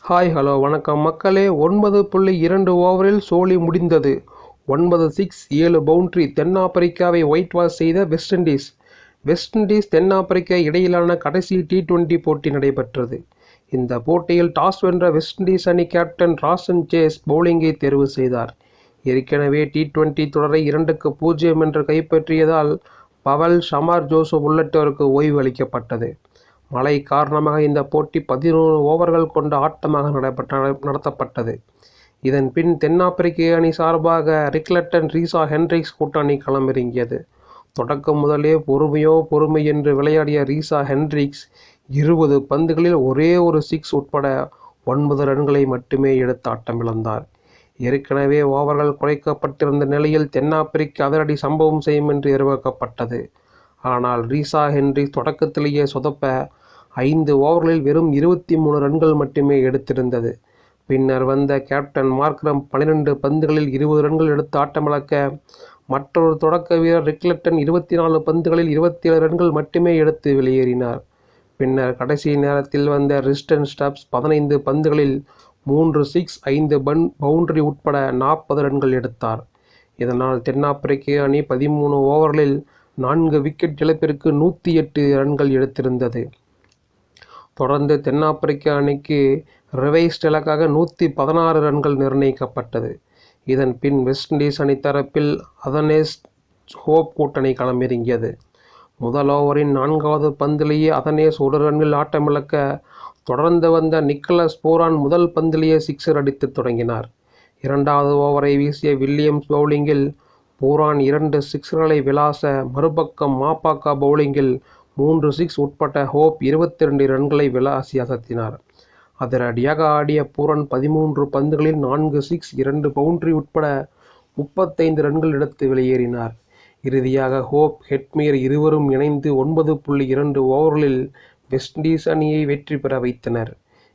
Hi hello வணக்கம் மக்களே. 9.2 ஓவரில் சோலி முடிந்தது. 9 சிக்ஸ் 7 பவுண்டரி. தென்னாப்பிரிக்காவை ஒயிட் வாஷ் செய்த வெஸ்ட் இண்டீஸ். வெஸ்ட் இண்டீஸ் தென்னாப்பிரிக்கா இடையிலான கடைசி T20 போட்டி நடைபெற்றது. இந்த போட்டியில் டாஸ் வென்ற வெஸ்ட் இண்டீஸ் அணி கேப்டன் ராசன் சேஸ் பவுலிங்கை தேர்வு செய்தார். ஏற்கனவே T20 தொடரை 2-0 என்று கைப்பற்றியதால் பவல், ஷமார் ஜோசப் உள்ளிட்டோருக்கு ஓய்வு அளிக்கப்பட்டது. மழை காரணமாக இந்த போட்டி 11 ஓவர்கள் கொண்ட ஆட்டமாக நடத்தப்பட்டது. இதன் பின் தென்னாப்பிரிக்க அணி சார்பாக ரிக்லட்டன், ரீசா ஹென்ட்ரிக்ஸ் கூட்டணி களமிறங்கியது. தொடக்கம் முதலே பொறுமை என்று விளையாடிய ரீசா ஹென்ட்ரிக்ஸ் 20 பந்துகளில் ஒரே ஒரு சிக்ஸ் உட்பட 9 ரன்களை மட்டுமே எடுத்து ஆட்டமிழந்தார். ஏற்கனவே ஓவர்கள் குறைக்கப்பட்டிருந்த நிலையில் தென்னாப்பிரிக்கா அதிரடி சம்பவம் செய்யும் என்று எதிர்பார்க்கப்பட்டது. ஆனால் ரீசா ஹென்ட்ரிக்ஸ் தொடக்கத்திலேயே சொதப்ப 5 ஓவர்களில் வெறும் 23 ரன்கள் மட்டுமே எடுத்திருந்தது. பின்னர் வந்த கேப்டன் மார்க்ரம் 12 பந்துகளில் 20 ரன்கள் எடுத்து ஆட்டமிழக்க, மற்றொரு தொடக்க வீரர் ரிக்லட்டன் 24 பந்துகளில் 27 ரன்கள் மட்டுமே எடுத்து வெளியேறினார். பின்னர் கடைசி நேரத்தில் வந்த ரிஸ்டன் ஸ்டப்ஸ் 15 பந்துகளில் 3 சிக்ஸ் 5 பவுண்டரி உட்பட 40 ரன்கள் எடுத்தார். இதனால் தென்னாப்பிரிக்க அணி 13 ஓவர்களில் 4 விக்கெட் இழப்பிற்கு 108 ரன்கள் எடுத்திருந்தது. தொடர்ந்து தென்னாப்பிரிக்க அணிக்கு ரிவைஸ்ட் இலக்காக 116 ரன்கள் நிர்ணயிக்கப்பட்டது. இதன் பின் வெஸ்ட் இண்டீஸ் அணி தரப்பில் அதனேஸ், ஹோப் கூட்டணி களமிறங்கியது. முதல் ஓவரின் 4வது பந்திலேயே அதனேஸ் 1 ரன்னில் ஆட்டமிழக்க, தொடர்ந்து வந்த நிக்கலஸ் பூரான் முதல் பந்திலேயே சிக்ஸர் அடித்து தொடங்கினார். 2வது ஓவரை வீசிய வில்லியம்ஸ் பவுலிங்கில் பூரான் 2 சிக்ஸர்களை விளாச, மறுபக்கம் மாப்பாக்கா பவுலிங்கில் 3 சிக்ஸ் உட்பட ஹோப் 22 ரன்களை விளாசி அசத்தினார். அதிரடியாக ஆடிய பூரன் 13 பந்துகளில் 4 சிக்ஸ் 2 பவுண்டரி உட்பட 35 ரன்கள் எடுத்து வெளியேறினார். இறுதியாக ஹோப், ஹெட்மேயர் இருவரும் இணைந்து 9.2 ஓவர்களில் வெஸ்ட் இண்டீஸ் அணியை வெற்றி பெற வைத்தனர்.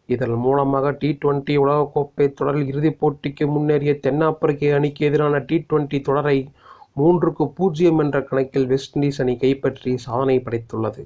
இதன் மூலமாக T20 உலகக்கோப்பை தொடரில் இறுதிப் போட்டிக்கு முன்னேறிய தென்னாப்பிரிக்க அணிக்கு எதிரான T20 தொடரை 3-0 என்ற கணக்கில் வெஸ்ட் இண்டீஸ் அணி கைப்பற்றி சாதனை படைத்துள்ளது.